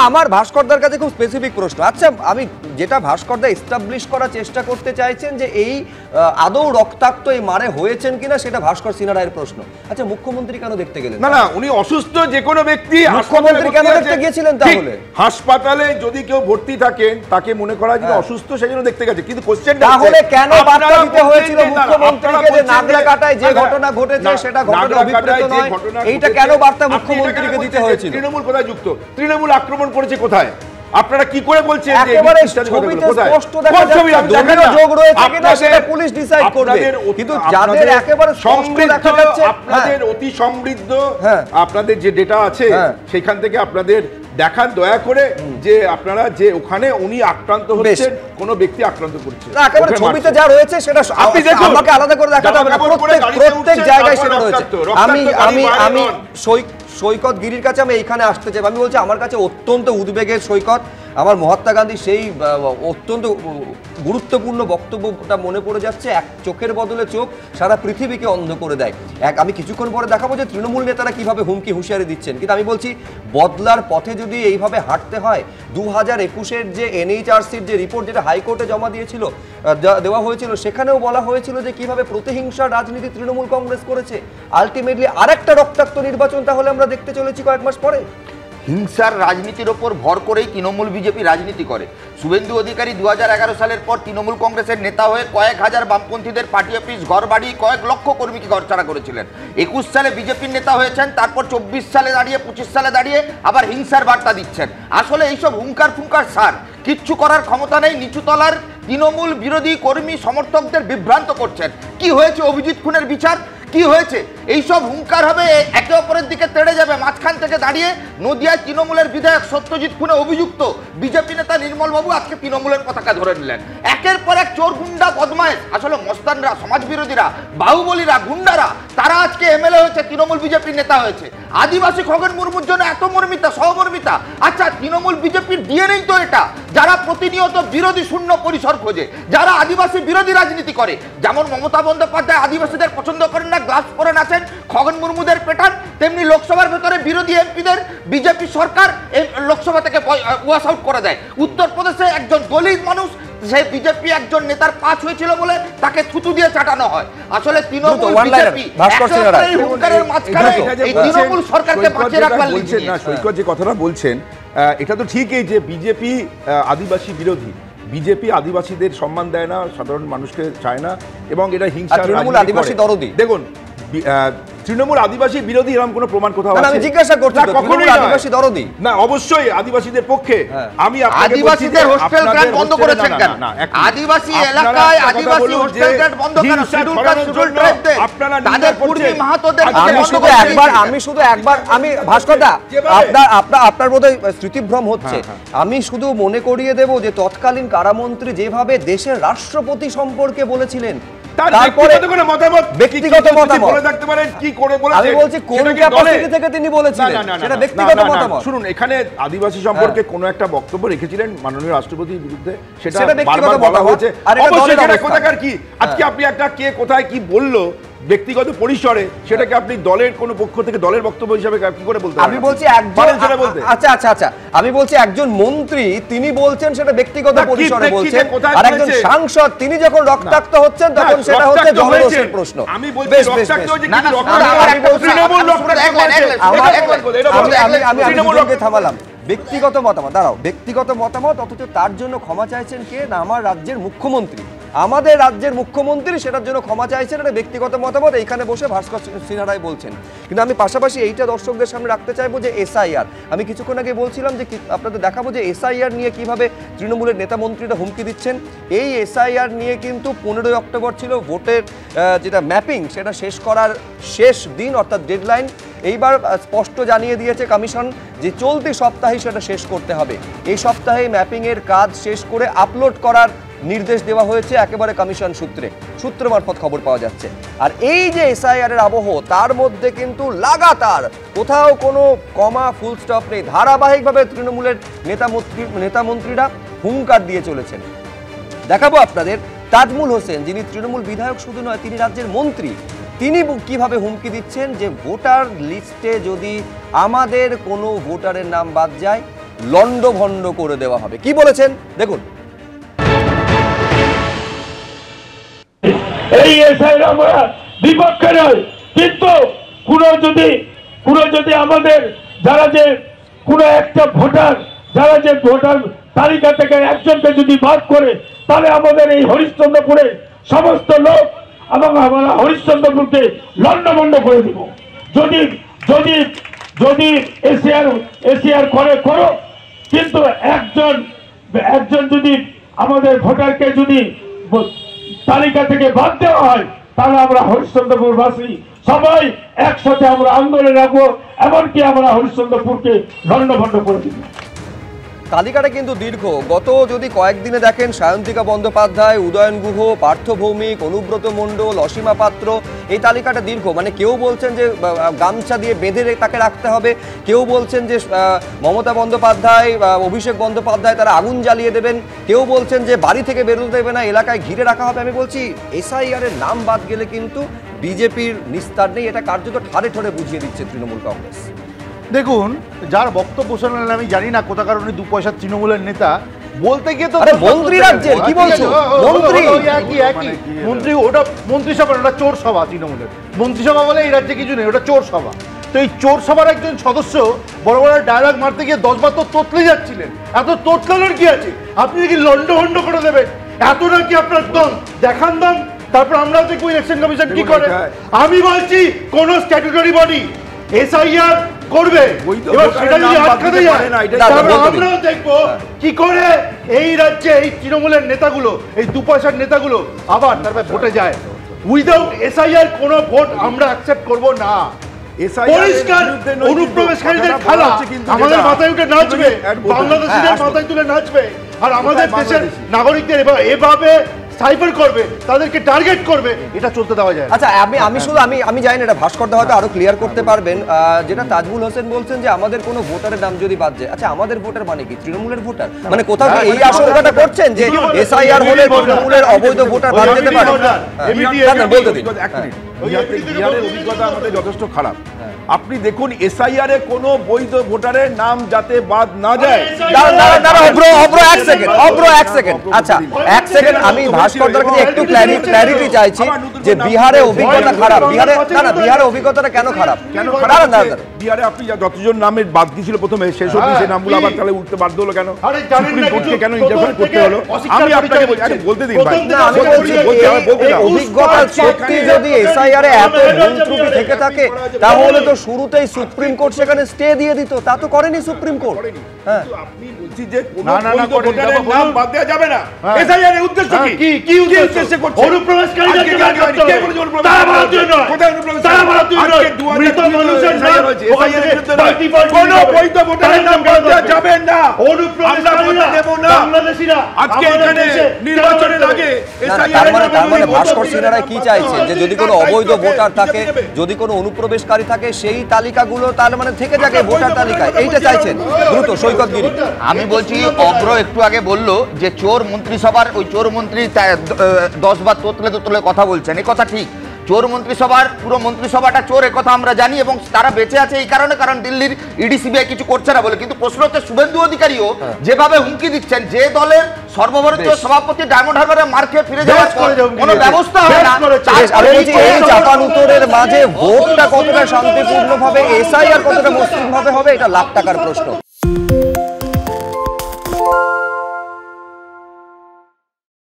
আমার ভাস্করদার কাছে খুব স্পেসিফিক প্রশ্ন। আচ্ছা, আমি যেটা ভাস্করদা এস্টাবলিশ করার চেষ্টা করতে চাইছেন যে এই আদৌ রক্তাক্ত এই মারে হয়েছেন কিনা সেটা ভাস্কর সিনহা রায়ের প্রশ্ন। আচ্ছা, মুখ্যমন্ত্রী কেন দেখতে গেলেন? না, উনি অসুস্থ যে কোনো ব্যক্তি মুখ্যমন্ত্রী কেন দেখতে গিয়েছিলেন? তাহলে হাসপাতালে যদি কেউ ভর্তি থাকেন তাকে মনে করা হয় যে অসুস্থ সেই জন্য দেখতে গেছে, কিন্তু কোশ্চেনটা তাহলে কেন বার্তা দিতে হয়েছিল মুখ্যমন্ত্রীকে যে নাগলাকাটায় যে ঘটনা ঘটেছে সেটা ঘটনা অভিপ্রেত নয়, এইটা কেন বার্তা মুখ্যমন্ত্রীকে দিতে হয়েছিল? তৃণমূল কোথায় যুক্ত? তৃণমূল আক্রমণ করেছে কোথায়? আপনারা কি করে বলছেন যে একেবারে ছবিতে স্পষ্ট দেখা যাচ্ছে দলীয় যোগ রয়েছে কিনা সেটা পুলিশ ডিসাইড করবে, কিন্তু যাদের একেবারে স্পষ্ট দেখা যাচ্ছে আপনাদের অতি সমৃদ্ধ আপনাদের যে ডেটা আছে সেখান থেকে আপনাদের দেখান দয়া করে যে আপনারা যে ওখানে উনি আক্রান্ত হচ্ছেন, কোন ব্যক্তি আক্রান্ত করছে না, একেবারে ছবিতে যা রয়েছে সেটা আপনি দেখুন, আমাকে আলাদা করে দেখাতে হবে না, প্রত্যেক জায়গায় সেটা রয়েছে। আমি সৈকত গিরির কাছে আমি এইখানে আসতে চাই। আমি বলছি আমার কাছে অত্যন্ত উদ্বেগের সৈকত, আমার মহাত্মা গান্ধী সেই অত্যন্ত গুরুত্বপূর্ণ বক্তব্যটা মনে পড়ে যাচ্ছে, এক চোখের বদলে চোখ সারা পৃথিবীকে অন্ধ করে দেয়। আমি কিছুক্ষণ পরে দেখাবো যে তৃণমূল নেতারা কিভাবে হুমকি হুঁশিয়ারি দিচ্ছেন, কিন্তু আমি বলছি বদলার পথে যদি এইভাবে হাঁটতে হয়, 2021-এর যে এনএইচআরসির যে রিপোর্ট যেটা হাইকোর্টে জমা দেওয়া হয়েছিল সেখানেও বলা হয়েছিল যে কিভাবে প্রতিহিংসার রাজনীতি তৃণমূল কংগ্রেস করেছে। আলটিমেটলি আরেকটা রক্তাক্ত নির্বাচন তাহলে আমরা দেখতে চলেছি কয়েক মাস পরে। হিংসার রাজনীতির ওপর ভর করেই তৃণমূল বিজেপি রাজনীতি করে। শুভেন্দু অধিকারী 2011 সালের পর তৃণমূল কংগ্রেসের নেতা হয়ে কয়েক হাজার বামপন্থীদের পার্টি অফিস, ঘর বাড়ি, কয়েক লক্ষ কর্মীকে ঘরছাড়া করেছিলেন। 21 সালে বিজেপির নেতা হয়েছেন, তারপর 24 সালে দাঁড়িয়ে 25 সালে দাঁড়িয়ে আবার হিংসার বার্তা দিচ্ছেন। আসলে এইসব হুঙ্কার ফুঙ্কার সার, কিচ্ছু করার ক্ষমতা নেই, নিচুতলার তৃণমূল বিরোধী কর্মী সমর্থকদের বিভ্রান্ত করছেন। কি হয়েছে? অভিজিৎ খুনের বিচার কি হয়েছে? এইসব হুঙ্কার হবে, একে অপরের দিকে তেড়ে যাবে। মাঝখান থেকে দাঁড়িয়ে নদিয়ায় তৃণমূলের বিধায়ক সত্যজিৎ খুনে অভিযুক্ত বিজেপি নেতা নির্মল বাবু আজকে তৃণমূলের পতাকা ধরে নিলেন। একের পর এক চোর গুন্ডা বদমায়েশ, আসলে মস্তানরা, সমাজ বিরোধীরা, বাহুবলীরা, গুন্ডারা, তারা আজকে এমএলএ হয়েছে, তৃণমূল বিজেপির নেতা হয়েছে। আদিবাসী খগেন মুর্মুর জন্য এত মর্মিতা, সহমর্মিতা। আচ্ছা, তৃণমূল বিজেপির ডিএনএই তো এটা, যারা প্রতিনিয়ত বিরোধী শূন্য পরিসর খোঁজে, যারা আদিবাসী বিরোধী রাজনীতি করে। যেমন মমতা বন্দ্যোপাধ্যায় আদিবাসীদের পছন্দ করেন না, গ্লাস পরে নাচেন, খগেন মুর্মুদের পেটান, তেমনি লোকসভার ভেতরে বিরোধী এমপিদের বিজেপি সরকার এই লোকসভা থেকে ওয়াশ আউট করে দেয়। উত্তরপ্রদেশে একজন দলিত মানুষ, সেই বিজেপি একজন নেতার পাঁচ হয়েছিল বলে তাকে থুতু দিয়ে চাটানো হয়। আসলে তৃণমূল বিজেপি এই হুঙ্কারের মাঝখানে এই তৃণমূল সরকারকে বাঁচিয়ে রাখবার লিখছেন না। সৈকত যে কথাটা বলছেন এটা তো ঠিকই যে বিজেপি আদিবাসী বিরোধী, বিজেপি আদিবাসীদের সম্মান দেয় না, সাধারণ মানুষকে চায় না, এবং এটা হিংসা। তৃণমূল আদিবাসী দরদি। দেখুন, তৃণমূল আদিবাসী বিরোধী এরকম কোনো প্রমাণ কোথাও আছে? আমি জিজ্ঞাসা করছি, কখনোই আদিবাসী দরদি না, অবশ্যই আদিবাসীদের পক্ষে। আমি আদিবাসীদের হোস্টেল গ্রান্ট বন্ধ করেছেন কেন? আদিবাসী এলাকায় আদিবাসী হোস্টেল গ্রান্ট বন্ধ কেন? শিডিউল কাস্ট, শিডিউল ট্রাইবদের, তাদের পূর্ণি মাহাতোদের আমি শুধু একবার আমি ভাস্করদা, আপনার বোধহয় স্মৃতিভ্রম হচ্ছে। আমি শুধু মনে করিয়ে দেব যে তৎকালীন কারামন্ত্রী যেভাবে দেশের রাষ্ট্রপতি সম্পর্কে বলেছিলেন, তারপরে ব্যক্তিগত মতামত আমি বলছি কোন ক্যাপাসিটি থেকে তিনি বলেছিলেন সেটা ব্যক্তিগত মতামত। শুনুন, এখানে আদিবাসী সম্পর্কে কোন একটা বক্তব্য রেখেছিলেন মাননীয় রাষ্ট্রপতির বিরুদ্ধে, সেটা ব্যক্তিগত মতামত হয়েছে। কি আজকে আপনি একটা কে কোথায় কি বললো ব্যক্তিগত পরিসরে, সেটাকে আপনি দলের কোন পক্ষ থেকে দলের বক্তব্য হিসাবে কি করে বলতে? আমি বলছি একজন, আচ্ছা আমি বলছি একজন মন্ত্রী তিনি বলছেন সেটা ব্যক্তিগত পরিসরে বলছেন, আর একজন সাংসদ তিনি যখন রক্তাক্ত হচ্ছেন তখন সেটা হচ্ছে জনরোষের প্রশ্ন। আমি বলছি রক্তাক্ত হচ্ছে কি আমি থামালাম। ব্যক্তিগত মতামত, দাঁড়াও, ব্যক্তিগত মতামত, অথচ তার জন্য ক্ষমা চাইছেন কে না আমার রাজ্যের মুখ্যমন্ত্রী, আমাদের রাজ্যের মুখ্যমন্ত্রী সেটার জন্য ক্ষমা চাইছেন। এটা ব্যক্তিগত মতামত, এইখানে বসে ভাস্কর সিনহা রায় বলছেন। কিন্তু আমি পাশাপাশি এইটা দর্শকদের সামনে রাখতে চাইবো যে এসআইআর, আমি কিছুক্ষণ আগে বলছিলাম যে আপনাদের দেখাবো যে এসআইআর নিয়ে কিভাবে তৃণমূলের নেতা মন্ত্রীরা হুমকি দিচ্ছেন। এই এসআইআর নিয়ে কিন্তু 15ই অক্টোবর ছিল ভোটের যেটা ম্যাপিং, সেটা শেষ করার শেষ দিন অর্থাৎ ডেডলাইন। এইবার স্পষ্ট জানিয়ে দিয়েছে কমিশন যে চলতি সপ্তাহে সেটা শেষ করতে হবে। এই সপ্তাহে ম্যাপিংয়ের কাজ শেষ করে আপলোড করার নির্দেশ দেওয়া হয়েছে একেবারে কমিশন সূত্র মারফত খবর পাওয়া যাচ্ছে। আর এই যে এসআইআর এর আবহ, তার মধ্যে কিন্তু লাগাতার কোথাও কোনো কমা ফুল স্টপ নেই, ধারাবাহিকভাবে তৃণমূলের নেতা মন্ত্রীরা হুঙ্কার দিয়ে চলেছেন। দেখাবো আপনাদের তাজমুল হোসেন, যিনি তৃণমূল বিধায়ক শুধু নয়, তিনি রাজ্যের মন্ত্রী, তিনি কিভাবে হুমকি দিচ্ছেন যে ভোটার লিস্টে যদি আমাদের কোনো ভোটারের নাম বাদ যায় লন্ডভন্ড করে দেওয়া হবে। কি বলেছেন দেখুন। এই এসআইআর আমরা বিপক্ষে নয়, কিন্তু পুরো যদি আমাদের যারা যে কোনো একটা ভোটার যারা যে ভোটার তালিকা থেকে একজনকে যদি বাদ করে, তাহলে আমাদের এই হরিশ্চন্দ্রপুরের সমস্ত লোক এবং আমরা হরিশ্চন্দ্রপুরকে লন্ডভন্ড করে দিব। যদি যদি যদি এসআইআর করো, কিন্তু একজন যদি আমাদের ভোটারকে যদি তালিকা থেকে বাদ দেওয়া হয়, তাহলে আমরা হরিশ্চন্দ্রপুরবাসী সবাই একসাথে আমরা আন্দোলন রাখবো, এমনকি আমরা হরিশ্চন্দ্রপুরকে লন্ডভন্ড করে দিব। তালিকাটা কিন্তু দীর্ঘ। গত যদি কয়েকদিনে দেখেন, সায়ন্তিকা বন্দ্যোপাধ্যায়, উদয়ন গুহ, পার্থ ভৌমিক, অনুব্রত মণ্ডল, অসীমা পাত্র, এই তালিকাটা দীর্ঘ। মানে কেউ বলছেন যে গামছা দিয়ে বেঁধে তাকে রাখতে হবে, কেউ বলছেন যে মমতা বন্দ্যোপাধ্যায়, অভিষেক বন্দ্যোপাধ্যায় তারা আগুন জ্বালিয়ে দেবেন, কেউ বলছেন যে বাড়ি থেকে বেরোতে দেবে না, এলাকায় ঘিরে রাখা হবে। আমি বলছি এসআইআর এর নাম বাদ গেলে কিন্তু বিজেপির নিস্তার নেই, এটা কার্যত ঠাড়ে ঠাড়ে বুঝিয়ে দিচ্ছে তৃণমূল কংগ্রেস। দেখুন, যার বক্তব্য শোনালেন আমি জানি না কোথাকার উনি 2 পয়সার তৃণমূলের নেতা, বলতে গিয়ে তো মন্ত্রী রাজ্যের কি বলছো? মন্ত্রী মন্ত্রী, ওটা মন্ত্রিসভা, ওটা চোর সভা। তৃণমূলের মন্ত্রিসভা বলে এই রাজ্যে কিছু নেই, ওটা চোর সভা। তো এই চোর সভার একজন সদস্য বড় বড় ডায়লগ মারতে গিয়ে 10 বার তো তোতলে যাচ্ছিলেন। এত তোতলানোর কি আছে? আপনি কি লন্ডভন্ড করে দেবেন? এত নাকি আপনার দম, দেখান দম, তারপর আমরা দেখবো ইলেকশন কমিশন কি করে। আমি বলছি কোন স্ট্যাটুটরি বডি এসআইআর করবে, এবার সেটা যদি আটকাতে যায়, তারপর আমরাও দেখবো কি করে এই রাজ্যে এই তৃণমূলের নেতাগুলো, এই 2 পয়সার নেতাগুলো আবার তারপর ভোটে যায়। উইদাউট এসআইআর কোনো ভোট আমরা অ্যাকসেপ্ট করব না। পরিষ্কার অনুপ্রবেশকারীদের খেলা আমাদের মাথায় উঠে নাচবে, বাংলাদেশিদের মাথায় তুলে নাচবে, আর আমাদের দেশের নাগরিকদের এভাবে সাইবার করবে, তাদেরকে টার্গেট করবে, এটা চলতে দেওয়া যায়। আচ্ছা, আমি জানি না, এটা ভাস্কর দা হয়তো আরো ক্লিয়ার করতে পারবেন। যেটা তাজমুল হোসেন বলছেন যে আমাদের কোনো ভোটারের নাম যদি বাদ যায়, আচ্ছা আমাদের ভোটার মানে কি? তৃণমূলের ভোটার? মানে কোথাও এই আশঙ্কাটা করছেন যে এসআইআর হলে তৃণমূলের অবৈধ ভোটার বাদ যেতে পারে? বলতে দিন। বিহারের অভিজ্ঞতা আমাদের যথেষ্ট খারাপ। আপনি দেখুন এসআইআর এ কোনো বৈধ ভোটারের নাম যাতে বাদ না যায়। এক সেকেন্ড, আচ্ছা এক সেকেন্ড, আমি ভাস্কর দার কাছে একটু ক্ল্যারিটি চাইছি যে বিহারে অভিজ্ঞতা খারাপ। বিহারে অভিজ্ঞতাটা কেন খারাপ? বিহারে আপনি যতজন নামের বাদ দিয়েছিল প্রথমে, শেষ অবধি সেই নামগুলো আবার তাহলে উঠতে বাধ্য হলো কেন? সুপ্রিম কোর্টকে কেন ইন্টারফেয়ার করতে হলো? আমি আপনাকে বলতে দিন ভাই। আমি বলছি অভিজ্ঞতা সত্যি যদি এসআইআর এ এত ভুল ত্রুটি থেকে থাকে, তাহলে তো শুরুতেই সুপ্রিম কোর্ট সেখানে স্টে দিয়ে দিত। তা তো করেনি সুপ্রিম কোর্ট। হ্যাঁ, আপনি বলছি যে কোনো ভোটারের নাম বাদ দেওয়া যাবে না। এসআইআর এর উদ্দেশ্য কি? কি উদ্দেশ্যে করছে? অনুপ্রবেশকারীদেরকে বাদ করতে হবে। তারা ভারতীয় নয়। কোথায় অনুপ্রবেশ? তারা ভারতীয় নয়। মৃত মানুষের নাম এসআইআর এর বিরুদ্ধে কোনো বৈধ ভোটারের নাম বাদ দেওয়া যাবে না। অনুপ্রবেশকারীরা দেব না। বাংলাদেশিরা আজকে এখানে নির্বাচনের আগে তার মানে ভাস্কর সিনহারা কি চাইছেন যে যদি কোনো অবৈধ ভোটার থাকে, যদি কোনো অনুপ্রবেশকারী থাকে, সেই তালিকাগুলো তার মানে থেকে যাবে ভোটার তালিকায়, এইটা চাইছেন দ্রুত। সৈকত গিরি, আমি বলছি অগ্র একটু আগে বললো যে চোর মন্ত্রিসভার, ওই চোর মন্ত্রী 10 বার তোতলে কথা বলছেন, এ কথা ঠিক। চোর মন্ত্রিসভার পুরো মন্ত্রিসভাটা চোর, একথা আমরা জানি, এবং তারা বেঁচে আছে এই কারণে, কারণ দিল্লির ইডি সিবিআই কিছু করছে না বলে। কিন্তু প্রশ্ন হচ্ছে শুভেন্দু অধিকারীও যেভাবে হুমকি দিচ্ছেন, যে দলের সর্বভারতীয় সভাপতি ডায়মন্ড হারবারে মার খেয়ে ফিরে যাওয়ার পর কোনো ব্যবস্থা হবে না। এই চাপানুতোরের মাঝে ভোটটা কতটা শান্তিপূর্ণভাবে, এসআইআর কতটা মসৃণভাবে হবে, এটা লাখ টাকার প্রশ্ন।